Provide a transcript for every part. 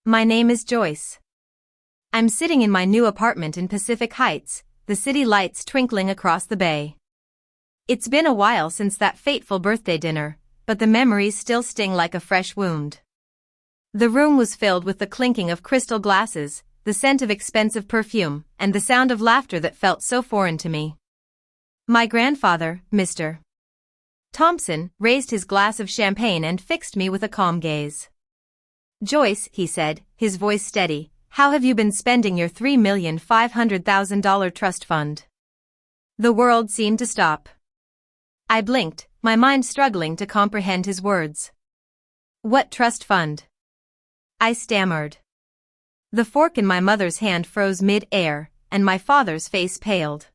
My name is Joyce. I'm sitting in my new apartment in Pacific Heights, the city lights twinkling across the bay. It's been a while since that fateful birthday dinner, but the memories still sting like a fresh wound. The room was filled with the clinking of crystal glasses, the scent of expensive perfume, and the sound of laughter that felt so foreign to me. My grandfather, Mr. Thompson, raised his glass of champagne and fixed me with a calm gaze. "Joyce," he said, his voice steady, "how have you been spending your $3,500,000 trust fund?" The world seemed to stop. I blinked, my mind struggling to comprehend his words. "What trust fund?" I stammered. The fork in my mother's hand froze mid-air, and my father's face paled.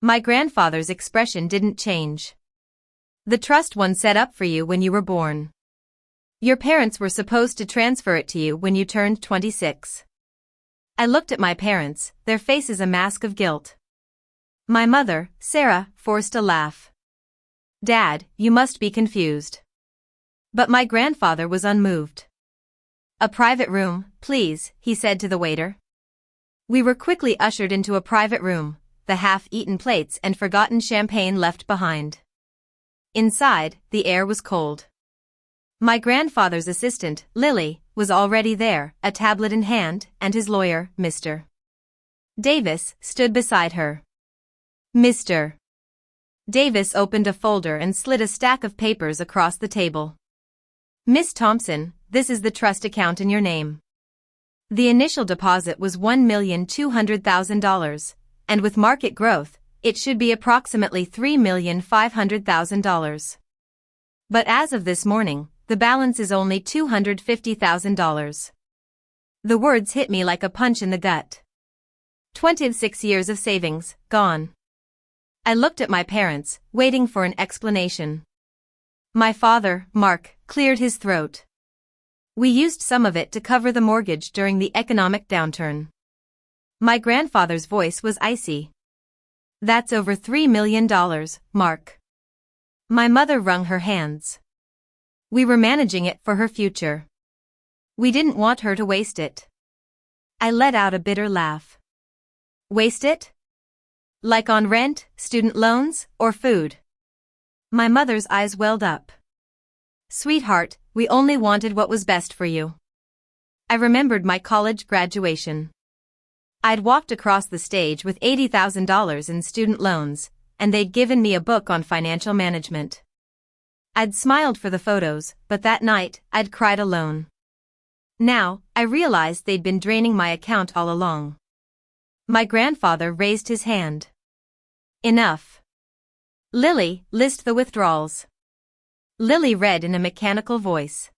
My grandfather's expression didn't change. "The trust one set up for you when you were born. Your parents were supposed to transfer it to you when you turned 26. I looked at my parents, their faces a mask of guilt. My mother, Sarah, forced a laugh. "Dad, you must be confused." But my grandfather was unmoved. "A private room, please," he said to the waiter. We were quickly ushered into a private room, the half-eaten plates and forgotten champagne left behind. Inside, the air was cold. My grandfather's assistant, Lily, was already there, a tablet in hand, and his lawyer, Mr. Davis, stood beside her. Mr. Davis opened a folder and slid a stack of papers across the table. "Miss Thompson, this is the trust account in your name. The initial deposit was $1,200,000, and with market growth, it should be approximately $3,500,000. But as of this morning, the balance is only $250,000. The words hit me like a punch in the gut. 26 years of savings, gone. I looked at my parents, waiting for an explanation. My father, Mark, cleared his throat. "We used some of it to cover the mortgage during the economic downturn." My grandfather's voice was icy. "That's over $3 million, Mark." My mother wrung her hands. "We were managing it for her future. We didn't want her to waste it." I let out a bitter laugh. "Waste it? Like on rent, student loans, or food?" My mother's eyes welled up. "Sweetheart, we only wanted what was best for you." I remembered my college graduation. I'd walked across the stage with $80,000 in student loans, and they'd given me a book on financial management. I'd smiled for the photos, but that night, I'd cried alone. Now, I realized they'd been draining my account all along. My grandfather raised his hand. "Enough. Lily, list the withdrawals." Lily read in a mechanical voice.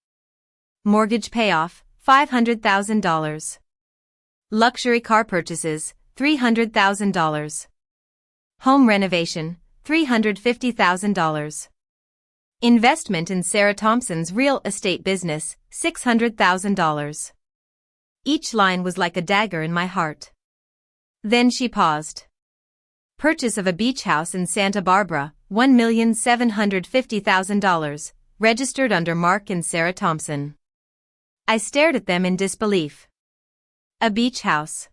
Mortgage payoff, $500,000. Luxury car purchases, $300,000. Home renovation, $350,000. Investment in Sarah Thompson's real estate business, $600,000. Each line was like a dagger in my heart. Then she paused. Purchase of a beach house in Santa Barbara, $1,750,000, registered under Mark and Sarah Thompson. I stared at them in disbelief. A beach house.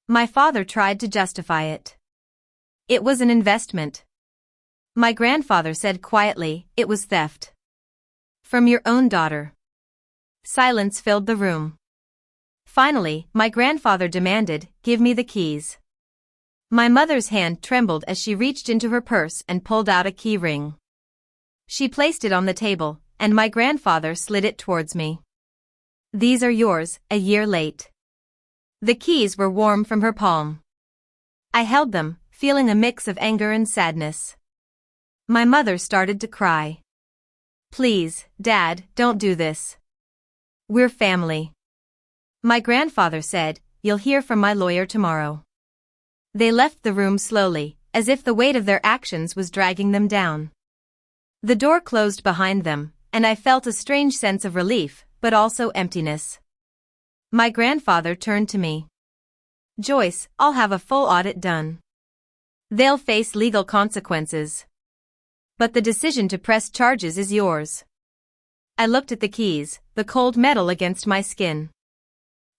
My father tried to justify it. It was an investment. My grandfather said quietly, it was theft. From your own daughter. Silence filled the room. Finally, my grandfather demanded, "Give me the keys." My mother's hand trembled as she reached into her purse and pulled out a key ring. She placed it on the table, and my grandfather slid it towards me. "These are yours, a year late." The keys were warm from her palm. I held them, feeling a mix of anger and sadness. My mother started to cry. "Please, Dad, don't do this. We're family." My grandfather said, "You'll hear from my lawyer tomorrow." They left the room slowly, as if the weight of their actions was dragging them down. The door closed behind them, and I felt a strange sense of relief, but also emptiness. My grandfather turned to me. "Joyce, I'll have a full audit done. They'll face legal consequences. But the decision to press charges is yours." I looked at the keys, the cold metal against my skin.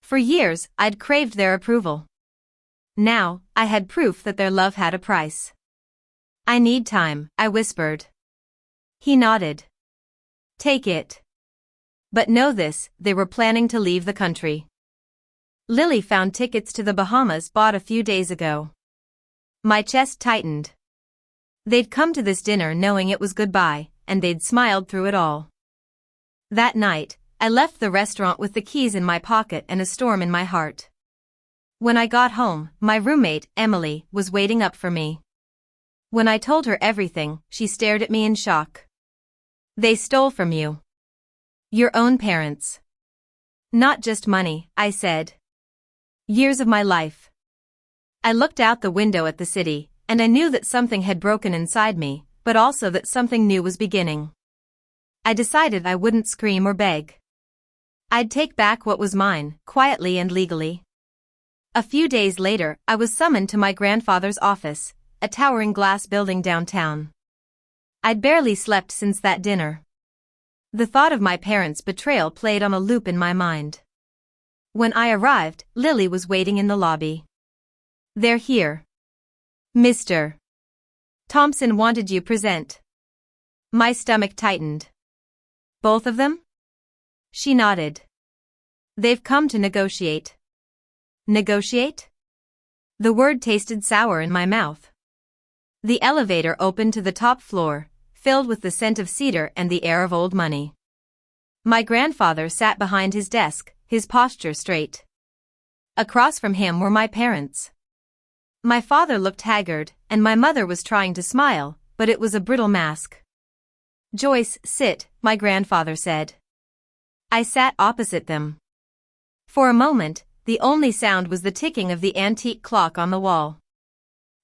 For years, I'd craved their approval. Now, I had proof that their love had a price. I need time, I whispered. He nodded. Take it. But know this, they were planning to leave the country. Lily found tickets to the Bahamas bought a few days ago. My chest tightened. They'd come to this dinner knowing it was goodbye, and they'd smiled through it all. That night, I left the restaurant with the keys in my pocket and a storm in my heart. When I got home, my roommate, Emily, was waiting up for me. When I told her everything, she stared at me in shock. They stole from you. Your own parents. Not just money, I said. Years of my life. I looked out the window at the city, and I knew that something had broken inside me, but also that something new was beginning. I decided I wouldn't scream or beg. I'd take back what was mine, quietly and legally. A few days later, I was summoned to my grandfather's office, a towering glass building downtown. I'd barely slept since that dinner. The thought of my parents' betrayal played on a loop in my mind. When I arrived, Lily was waiting in the lobby. They're here. Mr. Thompson wanted you present. My stomach tightened. Both of them? She nodded. They've come to negotiate. Negotiate? The word tasted sour in my mouth. The elevator opened to the top floor, filled with the scent of cedar and the air of old money. My grandfather sat behind his desk, his posture straight. Across from him were my parents. My father looked haggard, and my mother was trying to smile, but it was a brittle mask. Joyce, sit, my grandfather said. I sat opposite them. For a moment, the only sound was the ticking of the antique clock on the wall.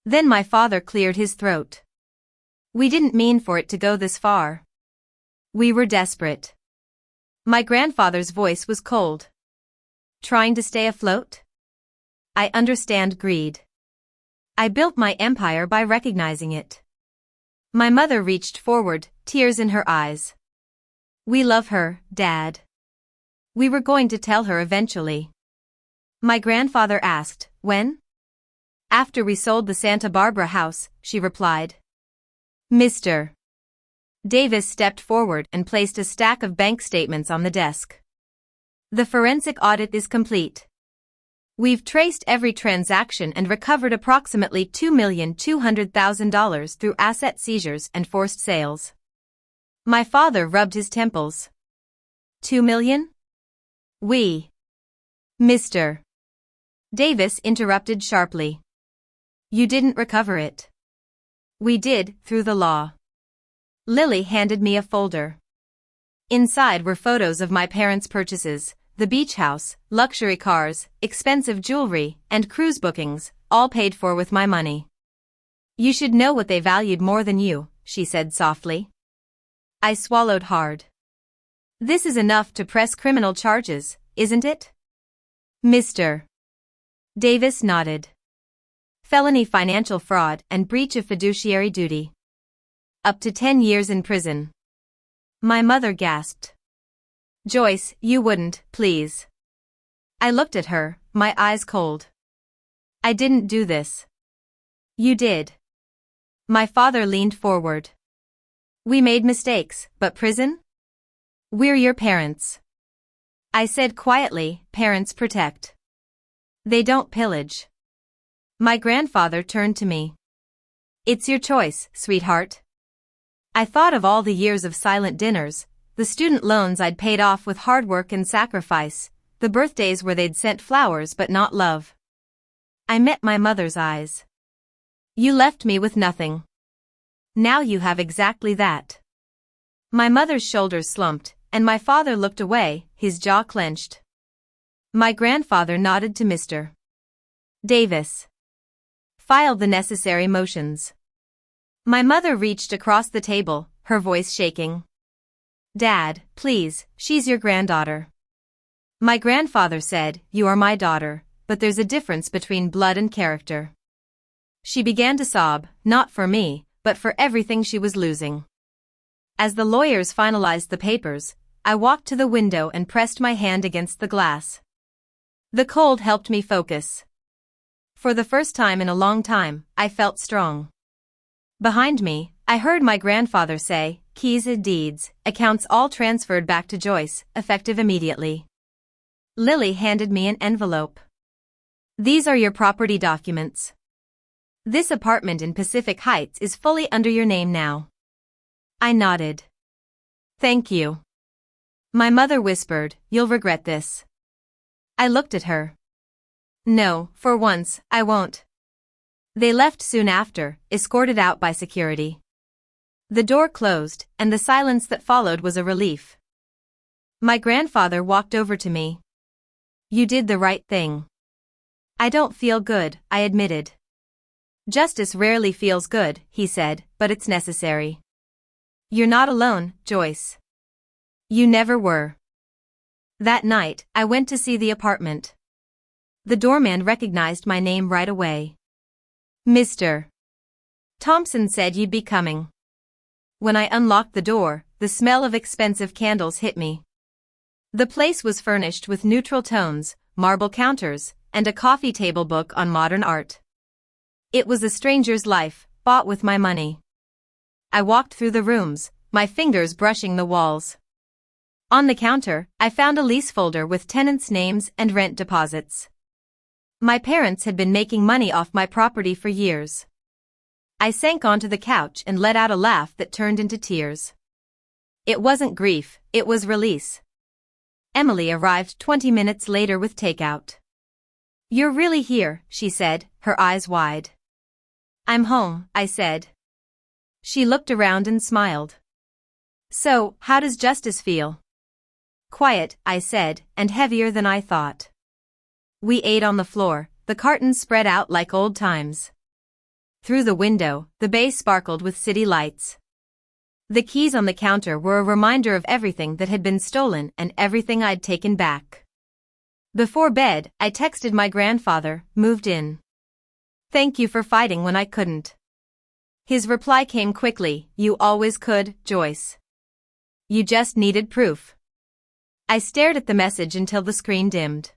Then my father cleared his throat. We didn't mean for it to go this far. We were desperate. My grandfather's voice was cold. Trying to stay afloat? I understand greed. I built my empire by recognizing it. My mother reached forward, tears in her eyes. We love her, Dad. We were going to tell her eventually. My grandfather asked, when? After we sold the Santa Barbara house, she replied. Mr. Davis stepped forward and placed a stack of bank statements on the desk. The forensic audit is complete. We've traced every transaction and recovered approximately $2,200,000 through asset seizures and forced sales. My father rubbed his temples. 2 million? We. Mr. Davis interrupted sharply. You didn't recover it. We did, through the law. Lily handed me a folder. Inside were photos of my parents' purchases, the beach house, luxury cars, expensive jewelry, and cruise bookings, all paid for with my money. You should know what they valued more than you, she said softly. I swallowed hard. This is enough to press criminal charges, isn't it? Mr. Davis nodded. Felony financial fraud and breach of fiduciary duty. Up to 10 years in prison. My mother gasped. Joyce, you wouldn't, please. I looked at her, my eyes cold. I didn't do this. You did. My father leaned forward. We made mistakes, but prison? We're your parents. I said quietly, parents protect. They don't pillage. My grandfather turned to me. It's your choice, sweetheart. I thought of all the years of silent dinners, the student loans I'd paid off with hard work and sacrifice, the birthdays where they'd sent flowers but not love. I met my mother's eyes. You left me with nothing. Now you have exactly that. My mother's shoulders slumped, and my father looked away, his jaw clenched. My grandfather nodded to Mr. Davis. Filed the necessary motions. My mother reached across the table, her voice shaking. Dad, please, she's your granddaughter. My grandfather said, you are my daughter, but there's a difference between blood and character. She began to sob, not for me, but for everything she was losing. As the lawyers finalized the papers, I walked to the window and pressed my hand against the glass. The cold helped me focus. For the first time in a long time, I felt strong. Behind me, I heard my grandfather say, "Keys and deeds, accounts all transferred back to Joyce, effective immediately." Lily handed me an envelope. "These are your property documents. This apartment in Pacific Heights is fully under your name now." I nodded. "Thank you." My mother whispered, "You'll regret this." I looked at her. "No, for once, I won't." They left soon after, escorted out by security. The door closed, and the silence that followed was a relief. My grandfather walked over to me. "You did the right thing." "I don't feel good," I admitted. "Justice rarely feels good," he said, "but it's necessary." "You're not alone, Joyce. You never were." That night, I went to see the apartment. The doorman recognized my name right away. "Mr. Thompson said you'd be coming." When I unlocked the door, the smell of expensive candles hit me. The place was furnished with neutral tones, marble counters, and a coffee table book on modern art. It was a stranger's life, bought with my money. I walked through the rooms, my fingers brushing the walls. On the counter, I found a lease folder with tenants' names and rent deposits. My parents had been making money off my property for years. I sank onto the couch and let out a laugh that turned into tears. It wasn't grief, it was release. Emily arrived 20 minutes later with takeout. "You're really here," she said, her eyes wide. "I'm home," I said. She looked around and smiled. "So, how does Justice feel?" "Quiet," I said, "and heavier than I thought." We ate on the floor, the cartons spread out like old times. Through the window, the bay sparkled with city lights. The keys on the counter were a reminder of everything that had been stolen and everything I'd taken back. Before bed, I texted my grandfather, "Moved in. Thank you for fighting when I couldn't." His reply came quickly, "You always could, Joyce. You just needed proof." I stared at the message until the screen dimmed.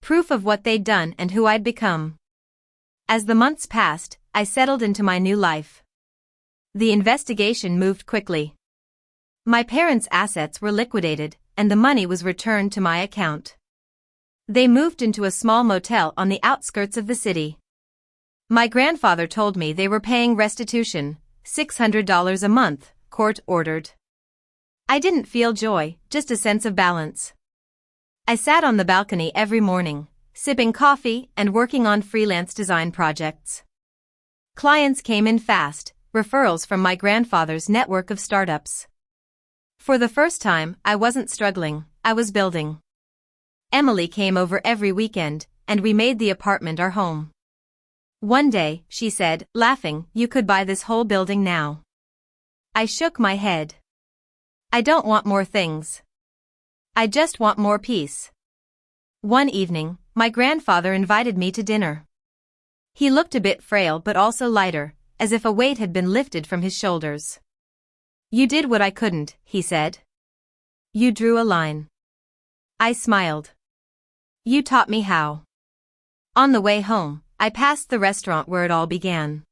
Proof of what they'd done and who I'd become. As the months passed, I settled into my new life. The investigation moved quickly. My parents' assets were liquidated, and the money was returned to my account. They moved into a small motel on the outskirts of the city. My grandfather told me they were paying restitution, $600 a month, court ordered. I didn't feel joy, just a sense of balance. I sat on the balcony every morning, sipping coffee and working on freelance design projects. Clients came in fast, referrals from my grandfather's network of startups. For the first time, I wasn't struggling, I was building. Emily came over every weekend, and we made the apartment our home. One day, she said, laughing, "You could buy this whole building now." I shook my head. "I don't want more things. I just want more peace." One evening, my grandfather invited me to dinner. He looked a bit frail but also lighter, as if a weight had been lifted from his shoulders. "You did what I couldn't," he said. "You drew a line." I smiled. "You taught me how." On the way home, I passed the restaurant where it all began.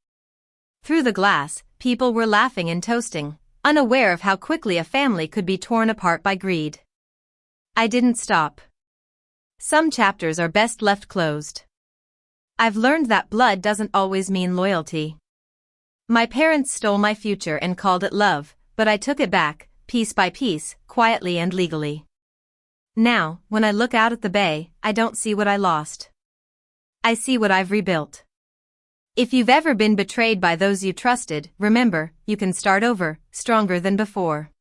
Through the glass, people were laughing and toasting, unaware of how quickly a family could be torn apart by greed. I didn't stop. Some chapters are best left closed. I've learned that blood doesn't always mean loyalty. My parents stole my future and called it love, but I took it back, piece by piece, quietly and legally. Now, when I look out at the bay, I don't see what I lost. I see what I've rebuilt. If you've ever been betrayed by those you trusted, remember, you can start over, stronger than before.